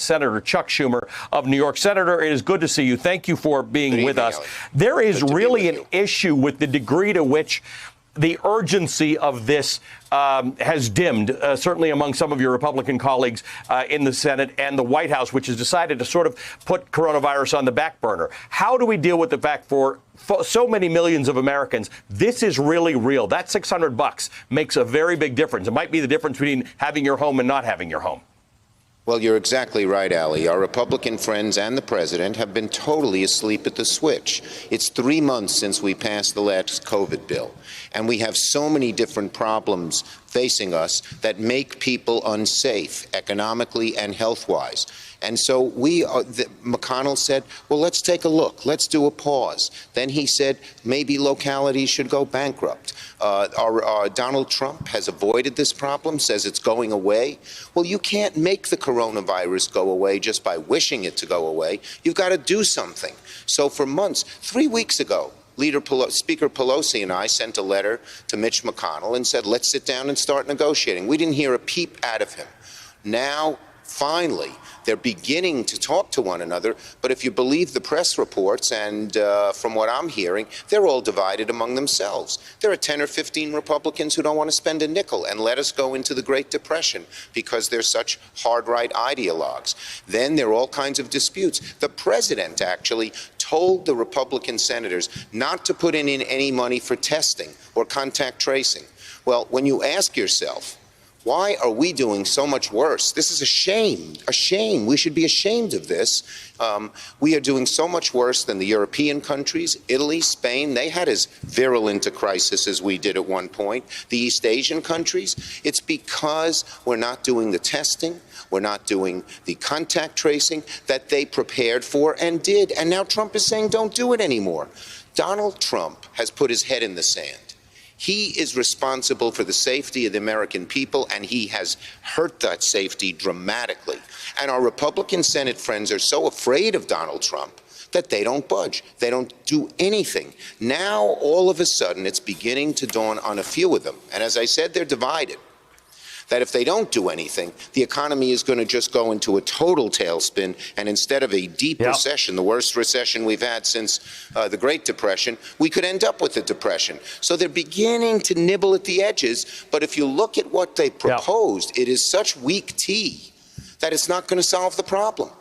Senator Chuck Schumer of New York. Senator, it is good to see you. Thank you for being with us. There is really an issue with the degree to which the urgency of this has dimmed, certainly among some of your Republican colleagues in the Senate and the White House, which has decided to sort of put coronavirus on the back burner. How do we deal with the fact for so many millions of Americans, this is really real? That $600 makes a very big difference. It might be the difference between having your home and not having your home. Well, you're exactly right, Ali. Our Republican friends and the president have been totally asleep at the switch. It's 3 months since we passed the last COVID bill, and we have so many different problems facing us that make people unsafe economically and health-wise. And so McConnell said, well, let's take a look. Let's do a pause. Then he said maybe localities should go bankrupt. Donald Trump has avoided this problem, says it's going away. Well, you can't make the coronavirus go away just by wishing it to go away. You've got to do something. So for months, 3 weeks ago, Speaker Pelosi and I sent a letter to Mitch McConnell and said, let's sit down and start negotiating. We didn't hear a peep out of him. Now, finally, they're beginning to talk to one another, but if you believe the press reports and from what I'm hearing, they're all divided among themselves. There are 10 or 15 Republicans who don't want to spend a nickel and let us go into the Great Depression because they're such hard-right ideologues. Then there are all kinds of disputes. The president actually told the Republican senators not to put in any money for testing or contact tracing. Well, when you ask yourself, why are we doing so much worse? This is a shame, a shame. We should be ashamed of this. We are doing so much worse than the European countries, Italy, Spain. They had as virulent a crisis as we did at one point. The East Asian countries, it's because we're not doing the testing, we're not doing the contact tracing that they prepared for and did. And now Trump is saying don't do it anymore. Donald Trump has put his head in the sand. He is responsible for the safety of the American people, and he has hurt that safety dramatically. And our Republican Senate friends are so afraid of Donald Trump that they don't budge. They don't do anything. Now, all of a sudden, it's beginning to dawn on a few of them. And as I said, they're divided. That if they don't do anything, the economy is going to just go into a total tailspin, and instead of a deep recession, the worst recession we've had since the Great Depression, we could end up with a depression. So they're beginning to nibble at the edges, but if you look at what they proposed, it is such weak tea that it's not going to solve the problem.